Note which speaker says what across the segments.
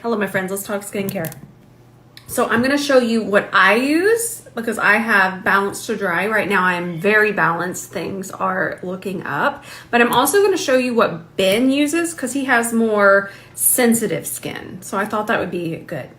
Speaker 1: Hello my friends, let's talk skincare. So I'm going to show you what I use because I have Balanced to Dry. Right now I'm very balanced. Things are looking up. But I'm also going to show you what Ben uses because he has more sensitive skin. So I thought that would be good.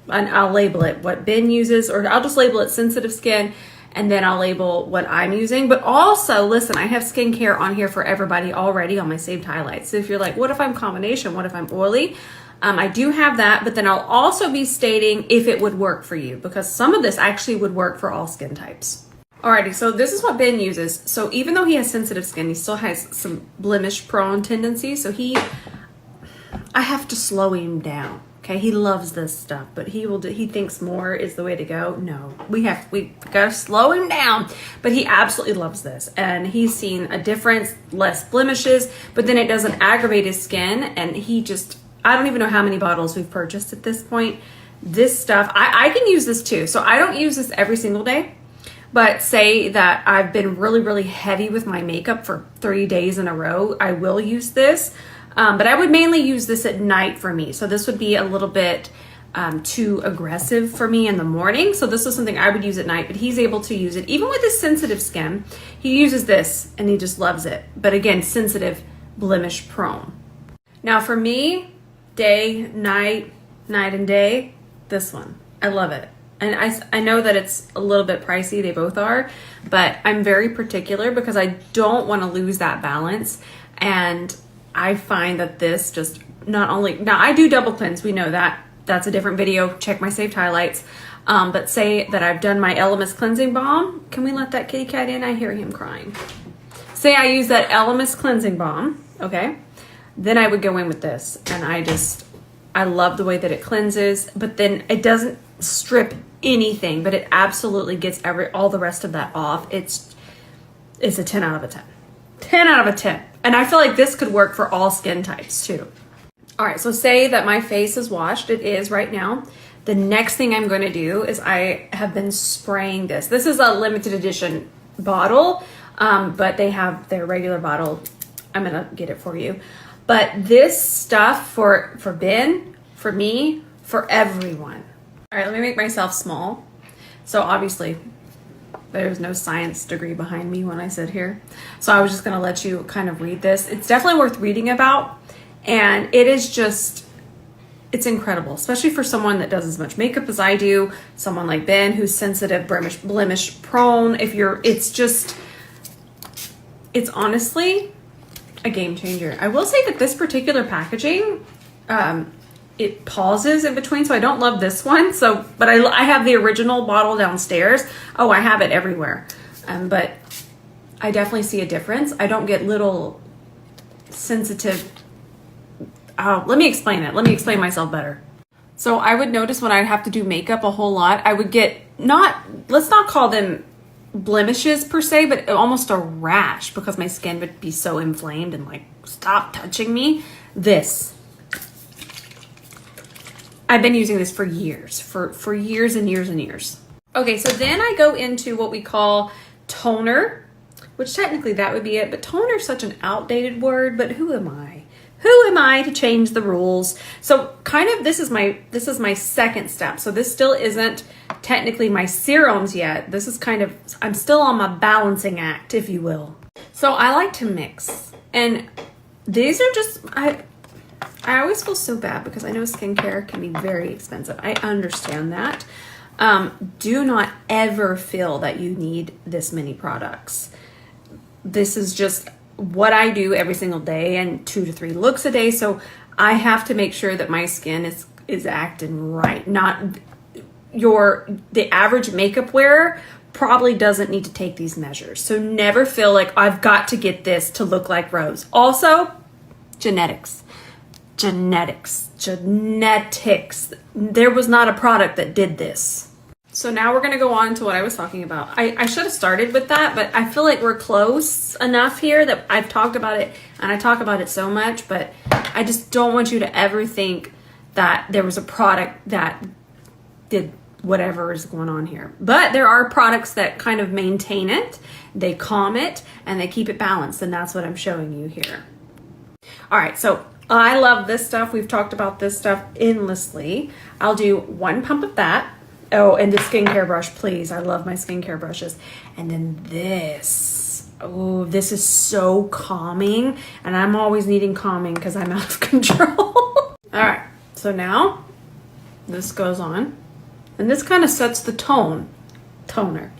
Speaker 1: And I'll label it what Ben uses, or I'll just label it sensitive skin, and then I'll label what I'm using. But also, listen, I have skincare on here for everybody already on my saved highlights. So if you're like, what if I'm combination? What if I'm oily? I do have that, but then I'll also be stating if it would work for you because some of this actually would work for all skin types. Alrighty, so this is what Ben uses. So even though he has sensitive skin, he still has some blemish prone tendencies. So I have to slow him down. Okay, he loves this stuff, but he thinks more is the way to go. No, we gotta slow him down, but he absolutely loves this. And he's seen a difference, less blemishes, but then it doesn't aggravate his skin. And I don't even know how many bottles we've purchased at this point. This stuff, I can use this too. So I don't use this every single day, but say that I've been really, really heavy with my makeup for 3 days in a row, I will use this. But I would mainly use this at night for me. So this would be a little bit too aggressive for me in the morning. So this is something I would use at night, but he's able to use it. Even with his sensitive skin, he uses this and he just loves it. But again, sensitive, blemish prone. Now for me, day, night and day, this one. I love it. And I know that it's a little bit pricey, they both are, but I'm very particular because I don't want to lose that balance. And I find that this just not only, now I do double cleanse, we know that. That's a different video, check my saved highlights. But say that I've done my Elemis cleansing balm. Can we let that kitty cat in? I hear him crying. Say I use that Elemis cleansing balm, okay? Then I would go in with this, and I love the way that it cleanses, but then it doesn't strip anything, but it absolutely gets all the rest of that off. It's a 10 out of a 10. 10 out of a 10. And I feel like this could work for all skin types too. All right, so say that my face is washed. It is right now. The next thing I'm going to do is I have been spraying this. This is a limited edition bottle, but they have their regular bottle. I'm going to get it for you. But this stuff for Ben, for me, for everyone. All right, let me make myself small. So obviously, there's no science degree behind me when I sit here. So I was just gonna let you kind of read this. It's definitely worth reading about. And it is just, it's incredible, especially for someone that does as much makeup as I do, someone like Ben who's sensitive, blemish prone. It's honestly a game changer. I will say that this particular packaging, it pauses in between, so I don't love this one. But I have the original bottle downstairs. Oh, I have it everywhere. But I definitely see a difference. I don't get little sensitive. Oh, let me explain it. Let me explain myself better. So I would notice when I have to do makeup a whole lot, I would get let's not call them blemishes per se, but almost a rash because my skin would be so inflamed and like, stop touching me. I've been using this for years, for years and years and years. Okay, so then I go into what we call toner, which technically that would be it, but toner is such an outdated word, but who am I? Who am I to change the rules? So kind of this is my second step. So this still isn't technically my serums yet. This is kind of, I'm still on my balancing act, if you will. So I like to mix. And these are just, I always feel so bad because I know skincare can be very expensive. I understand that. Do not ever feel that you need this many products. This is just what I do every single day and 2 to 3 looks a day. So I have to make sure that my skin is acting right. The average makeup wearer probably doesn't need to take these measures. So never feel like I've got to get this to look like Rose. Also, genetics. There was not a product that did this. So now we're going to go on to what I was talking about. I should have started with that, but I feel like we're close enough here that I've talked about it, and I talk about it so much, but I just don't want you to ever think that there was a product that did whatever is going on here. But there are products that kind of maintain it, they calm it, and they keep it balanced, and that's what I'm showing you here. All right, so I love this stuff. We've talked about this stuff endlessly. I'll do 1 pump of that. Oh, and the skincare brush, please. I love my skincare brushes. And then this. Oh, this is so calming. And I'm always needing calming because I'm out of control. All right. So now this goes on. And this kind of sets the toner.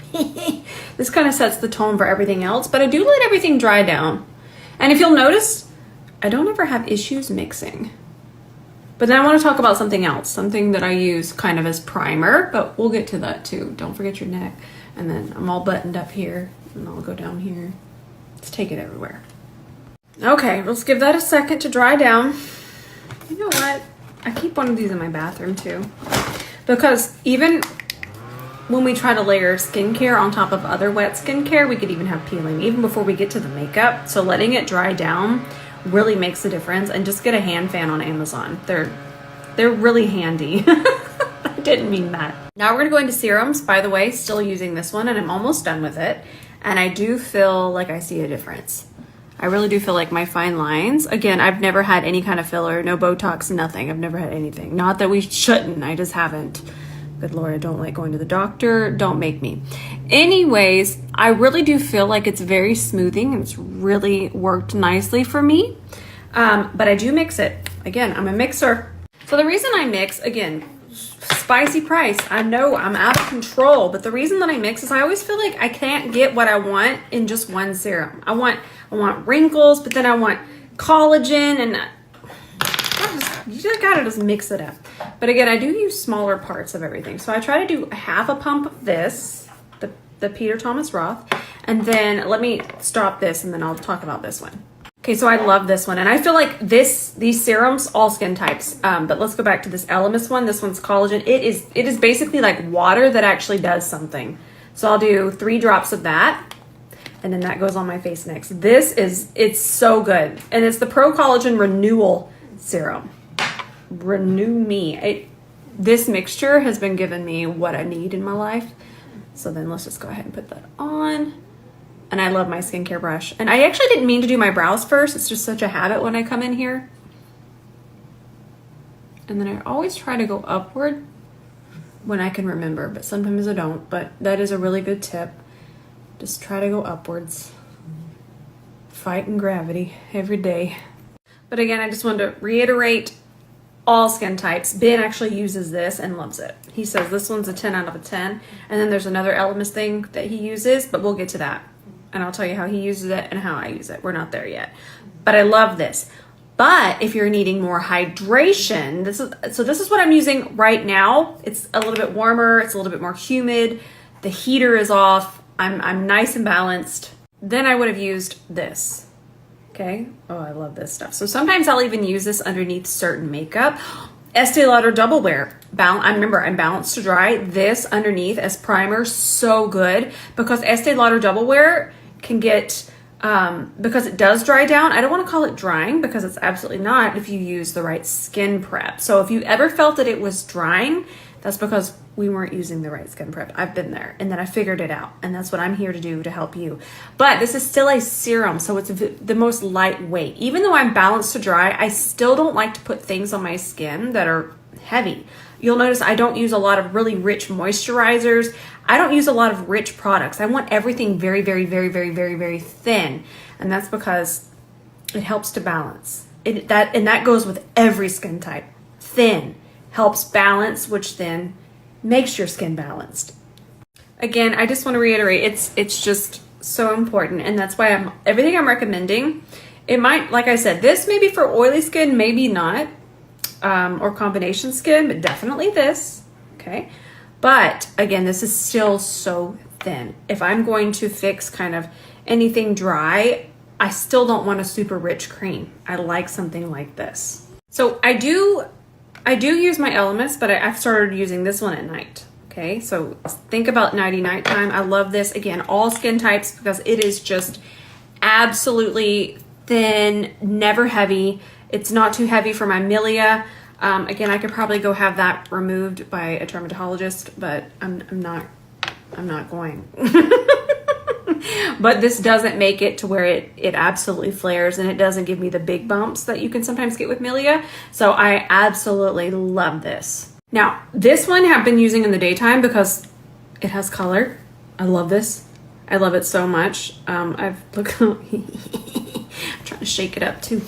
Speaker 1: This kind of sets the tone for everything else. But I do let everything dry down. And if you'll notice, I don't ever have issues mixing. But then I want to talk about something else, something that I use kind of as primer, but we'll get to that too. Don't forget your neck. And then I'm all buttoned up here, and I'll go down here. Let's take it everywhere. Okay, let's give that a second to dry down. You know what? I keep one of these in my bathroom too. Because even when we try to layer skincare on top of other wet skincare, we could even have peeling, even before we get to the makeup. So letting it dry down really makes a difference. And just get a hand fan on Amazon. They're really handy. I didn't mean that. Now we're gonna go into serums. By the way, still using this one, and I'm almost done with it. And I do feel like I see a difference. I really do feel like my fine lines, again, I've never had any kind of filler, no Botox, nothing. I've never had anything. Not that we shouldn't, I just haven't. Good Lord, I don't like going to the doctor. Don't make me. Anyways, I really do feel like it's very smoothing and it's really worked nicely for me. But I do mix it. Again, I'm a mixer. So the reason I mix, again, spicy price. I know I'm out of control, but the reason that I mix is I always feel like I can't get what I want in just one serum. I want wrinkles, but then I want collagen, and you just gotta just mix it up. But again, I do use smaller parts of everything. So I try to do half a pump of this, the Peter Thomas Roth, and then let me stop this and then I'll talk about this one. Okay, so I love this one, and I feel like these serums, all skin types, but let's go back to this Elemis one. This one's collagen. It is basically like water that actually does something. So I'll do 3 drops of that, and then that goes on my face next. It's so good, and it's the Pro Collagen Renewal Serum. Renew me. This mixture has been giving me what I need in my life. So then let's just go ahead and put that on. And I love my skincare brush. And I actually didn't mean to do my brows first. It's just such a habit when I come in here. And then I always try to go upward when I can remember, but sometimes I don't. But that is a really good tip. Just try to go upwards. Fighting gravity every day. But again, I just wanted to reiterate, all skin types. Ben actually uses this and loves it. He says this one's a 10 out of 10. And then there's another Elemis thing that he uses, but we'll get to that. And I'll tell you how he uses it and how I use it. We're not there yet. But I love this. But if you're needing more hydration, this is what I'm using right now. It's a little bit warmer. It's a little bit more humid. The heater is off. I'm nice and balanced. Then I would have used this. Okay. Oh, I love this stuff. So sometimes I'll even use this underneath certain makeup. Estee Lauder Double Wear. Remember, I'm balanced to dry. This underneath as primer, so good. Because Estee Lauder Double Wear can get, because it does dry down. I don't want to call it drying because it's absolutely not if you use the right skin prep. So if you ever felt that it was drying, that's because we weren't using the right skin prep. I've been there, and then I figured it out, and that's what I'm here to do to help you. But this is still a serum, so it's the most lightweight. Even though I'm balanced to dry, I still don't like to put things on my skin that are heavy. You'll notice I don't use a lot of really rich moisturizers. I don't use a lot of rich products. I want everything very, very, very, very, very, very thin, and that's because it helps to balance. And that goes with every skin type. Thin helps balance, which then makes your skin balanced. Again, I just want to reiterate, it's just so important, and that's why everything I'm recommending, it might, like I said, this may be for oily skin, maybe not, or combination skin, but definitely this, okay? But again, this is still so thin. If I'm going to fix kind of anything dry, I still don't want a super rich cream. I like something like this. So I do use my Elemis, but I've started using this one at night. Okay, so think about nighty-night time. I love this. Again, all skin types, because it is just absolutely thin, never heavy. It's not too heavy for my milia. Again, I could probably go have that removed by a dermatologist, but I'm not going. but this doesn't make it to where it absolutely flares, and it doesn't give me the big bumps that you can sometimes get with Milia. So I absolutely love this. Now, this one I've been using in the daytime because it has color. I love this. I love it so much. I'm trying to shake it up too.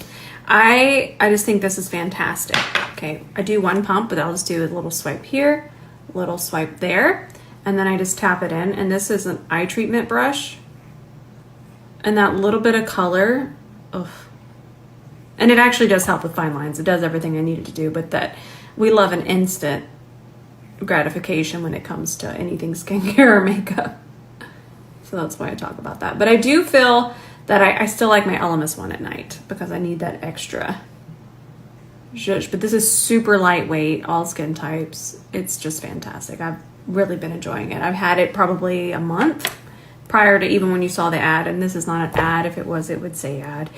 Speaker 1: I just think this is fantastic. Okay, I do one pump, but I'll just do a little swipe here, a little swipe there, and then I just tap it in. And this is an eye treatment brush. And that little bit of color, and it actually does help with fine lines. It does everything I needed to do, but that we love an instant gratification when it comes to anything skincare or makeup. So that's why I talk about that. But I do feel that I still like my Elemis one at night because I need that extra zhuzh. But this is super lightweight, all skin types. It's just fantastic. I've really been enjoying it. I've had it probably a month prior to even when you saw the ad. And this is not an ad. If it was, it would say ad.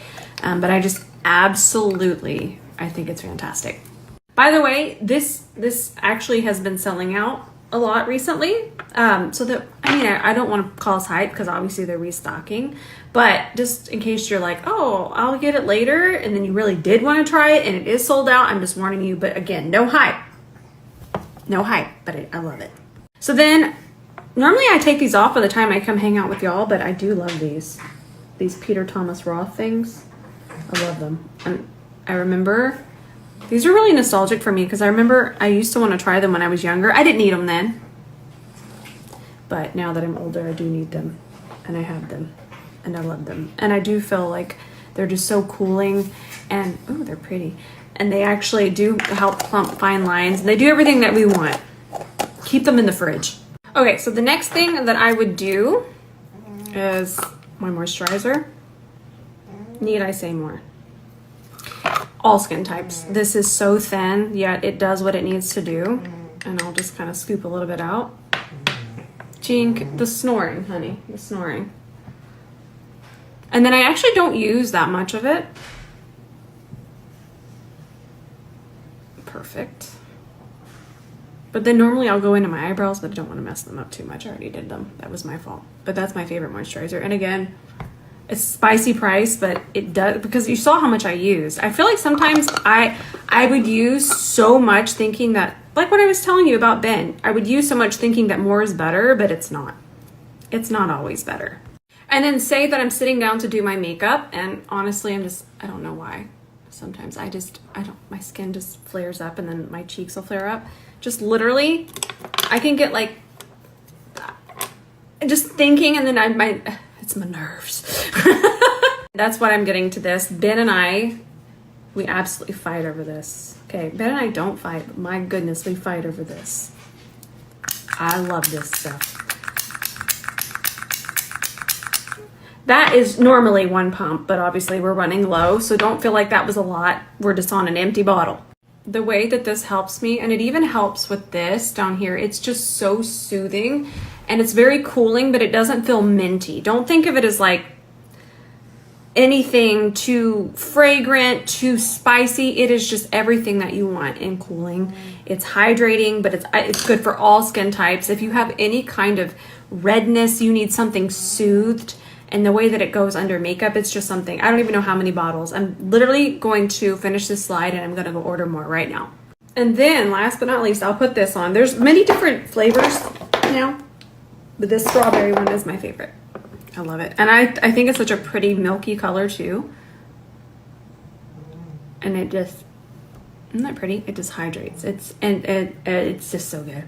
Speaker 1: But I just absolutely, I think it's fantastic. By the way, this actually has been selling out a lot recently. So that, I mean, I don't want to cause hype because obviously they're restocking, but just in case you're like, oh, I'll get it later, and then you really did want to try it and it is sold out, I'm just warning you. But again, no hype, but I love it. So then normally I take these off by the time I come hang out with y'all, but I do love these Peter Thomas Roth things. I love them. And I remember these are really nostalgic for me because I remember I used to want to try them when I was younger. I didn't need them then, but now that I'm older, I do need them, and I have them, and I love them. And I do feel like they're just so cooling, and oh, they're pretty. And they actually do help plump fine lines. And they do everything that we want. Keep them in the fridge. Okay, so the next thing that I would do is my moisturizer. Need I say more? All skin types. This is so thin, yet it does what it needs to do. And I'll just kind of scoop a little bit out. Jean, the snoring, honey, the snoring. And then I actually don't use that much of it. Perfect. But then normally I'll go into my eyebrows, but I don't want to mess them up too much. I already did them. That was my fault. But that's my favorite moisturizer. And again, it's spicy price, but it does, because you saw how much I used. I feel like sometimes I would use so much thinking that, like what I was telling you about Ben, I would use so much thinking that more is better, but it's not. It's not always better. And then say that I'm sitting down to do my makeup, and honestly, I don't know why. Sometimes my skin just flares up, and then my cheeks will flare up. Just literally, I can get like, just thinking, and then it's my nerves. That's what I'm getting to this. Ben and I, we absolutely fight over this. Okay, Ben and I don't fight, but my goodness, we fight over this. I love this stuff. That is normally one pump, but obviously we're running low, so don't feel like that was a lot. We're just on an empty bottle. The way that this helps me, and it even helps with this down here, it's just so soothing, and it's very cooling, but it doesn't feel minty. Don't think of it as like anything too fragrant, too spicy. It is just everything that you want in cooling. It's hydrating, but it's good for all skin types. If you have any kind of redness, you need something soothed. And the way that it goes under makeup, it's just something. I don't even know how many bottles. I'm literally going to finish this slide, and I'm going to go order more right now. And then last but not least, I'll put this on. There's many different flavors now, but this strawberry one is my favorite. I love it. And I think it's such a pretty milky color too. And it just, isn't that pretty? It just hydrates. It's just so good.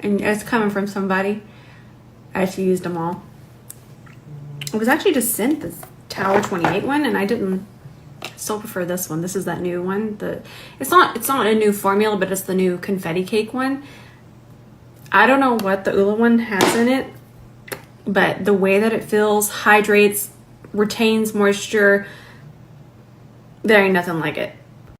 Speaker 1: And it's coming from somebody. I actually used them all. I was actually just sent this Tower 28 one, and I still prefer this one. This is that new one. It's not a new formula, but it's the new confetti cake one. I don't know what the Ula one has in it, but the way that it feels, hydrates, retains moisture, there ain't nothing like it.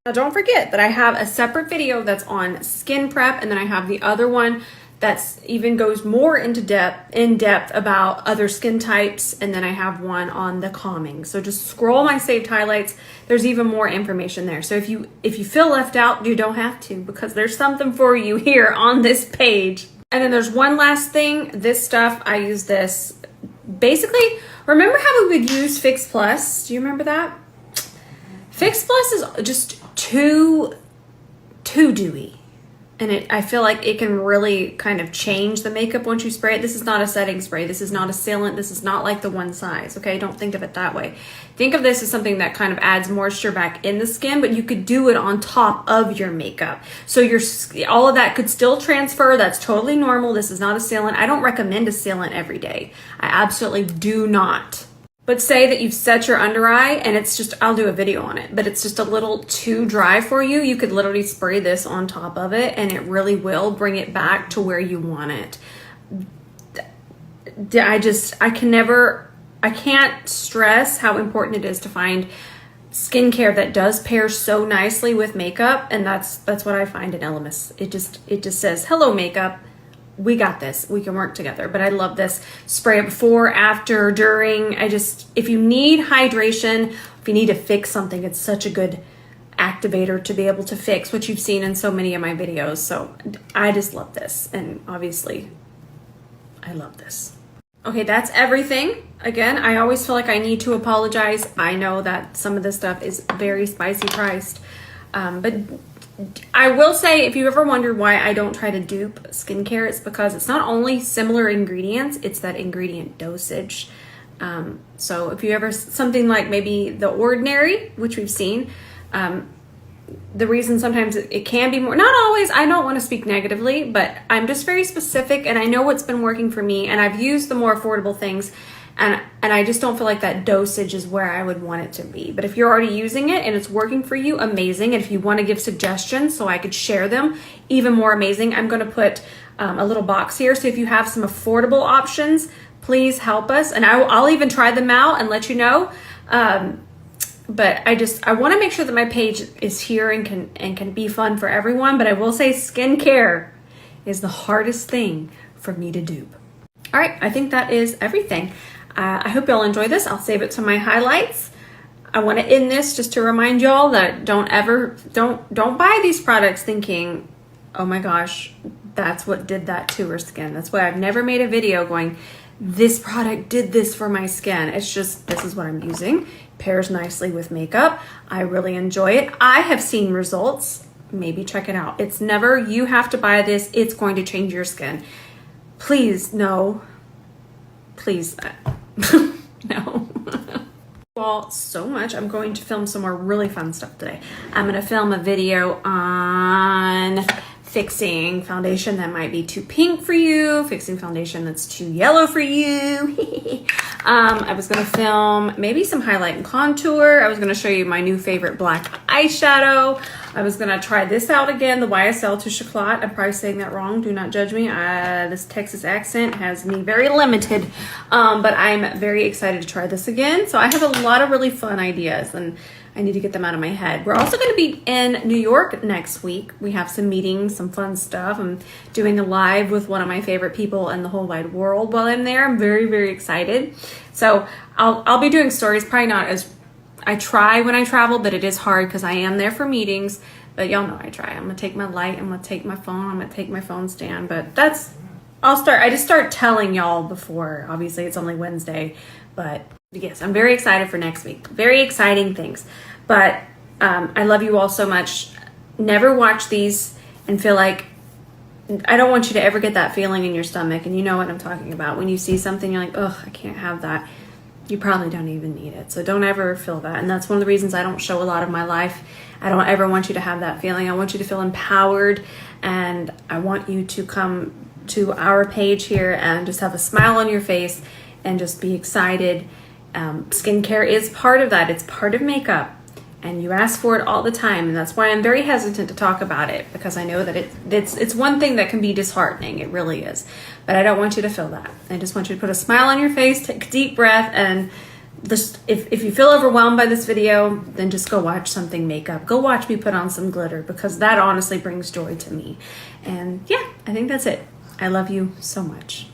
Speaker 1: Now don't forget that I have a separate video that's on skin prep, and then I have the other one that's even goes more in depth about other skin types, and then I have one on the calming. So just scroll my saved highlights. There's even more information there. So if you feel left out, you don't have to, because there's something for you here on this page. And then there's one last thing. This stuff, I use this basically, remember how we would use Fix Plus? Do you remember that? Fix Plus is just too dewy. And I feel like it can really kind of change the makeup once you spray it. This is not a setting spray. This is not a sealant. This is not like the one size, okay? Don't think of it that way. Think of this as something that kind of adds moisture back in the skin, but you could do it on top of your makeup. So all of that could still transfer. That's totally normal. This is not a sealant. I don't recommend a sealant every day. I absolutely do not. But say that you've set your under eye and it's just, I'll do a video on it, but it's just a little too dry for you. You could literally spray this on top of it and it really will bring it back to where you want it. I can't stress how important it is to find skincare that does pair so nicely with makeup. And that's what I find in Elemis. It just says, hello makeup. We got this. We can work together. But I love this. Spray it before, after, during. If you need hydration, if you need to fix something, it's such a good activator to be able to fix, which you've seen in so many of my videos. So I just love this. And obviously, I love this. Okay, that's everything. Again, I always feel like I need to apologize. I know that some of this stuff is very spicy priced. But I will say, if you ever wondered why I don't try to dupe skincare, it's because it's not only similar ingredients, it's that ingredient dosage. So if you ever, something like maybe The Ordinary, which we've seen, the reason sometimes it can be more, not always, I don't want to speak negatively, but I'm just very specific and I know what's been working for me, and I've used the more affordable things. And I just don't feel like that dosage is where I would want it to be. But if you're already using it and it's working for you, amazing. And if you want to give suggestions so I could share them, even more amazing. I'm going to put a little box here. So if you have some affordable options, please help us. And I'll even try them out and let you know. But I want to make sure that my page is here and can be fun for everyone. But I will say skincare is the hardest thing for me to dupe. All right, I think that is everything. I hope y'all enjoy this. I'll save it to my highlights. I want to end this just to remind y'all that don't buy these products thinking, oh my gosh, that's what did that to her skin. That's why I've never made a video going, this product did this for my skin. It's just, this is what I'm using. Pairs nicely with makeup. I really enjoy it. I have seen results. Maybe check it out. It's never, you have to buy this. It's going to change your skin. Please, no. Please, no. All so much. I'm going to film some more really fun stuff today. I'm going to film a video on fixing foundation that might be too pink for you, fixing foundation that's too yellow for you. I was going to film maybe some highlight and contour. I was going to show you my new favorite black eyeshadow. I was going to try this out again, the YSL Touche Éclat. I'm probably saying that wrong. Do not judge me. This Texas accent has me very limited, but I'm very excited to try this again. So I have a lot of really fun ideas and I need to get them out of my head. We're also going to be in New York next week. We have some meetings, some fun stuff. I'm doing a live with one of my favorite people in the whole wide world while I'm there. I'm very, very excited. So I'll be doing stories, probably not as I try when I travel, but it is hard because I am there for meetings. But y'all know I try. I'm gonna take my light. I'm gonna take my phone. I'm gonna take my phone stand. But I just start telling y'all before. Obviously, it's only Wednesday, but yes, I'm very excited for next week. Very exciting things. But I love you all so much. Never watch these and feel like, I don't want you to ever get that feeling in your stomach. And you know what I'm talking about. When you see something, you're like, ugh, I can't have that. You probably don't even need it. So don't ever feel that. And that's one of the reasons I don't show a lot of my life. I don't ever want you to have that feeling. I want you to feel empowered. And I want you to come to our page here and just have a smile on your face and just be excited. Skincare is part of that. It's part of makeup. And you ask for it all the time. And that's why I'm very hesitant to talk about it, because I know that it's one thing that can be disheartening. It really is. But I don't want you to feel that. I just want you to put a smile on your face, take a deep breath, and just, if you feel overwhelmed by this video, then just go watch something makeup. Go watch me put on some glitter, because that honestly brings joy to me. And yeah, I think that's it. I love you so much.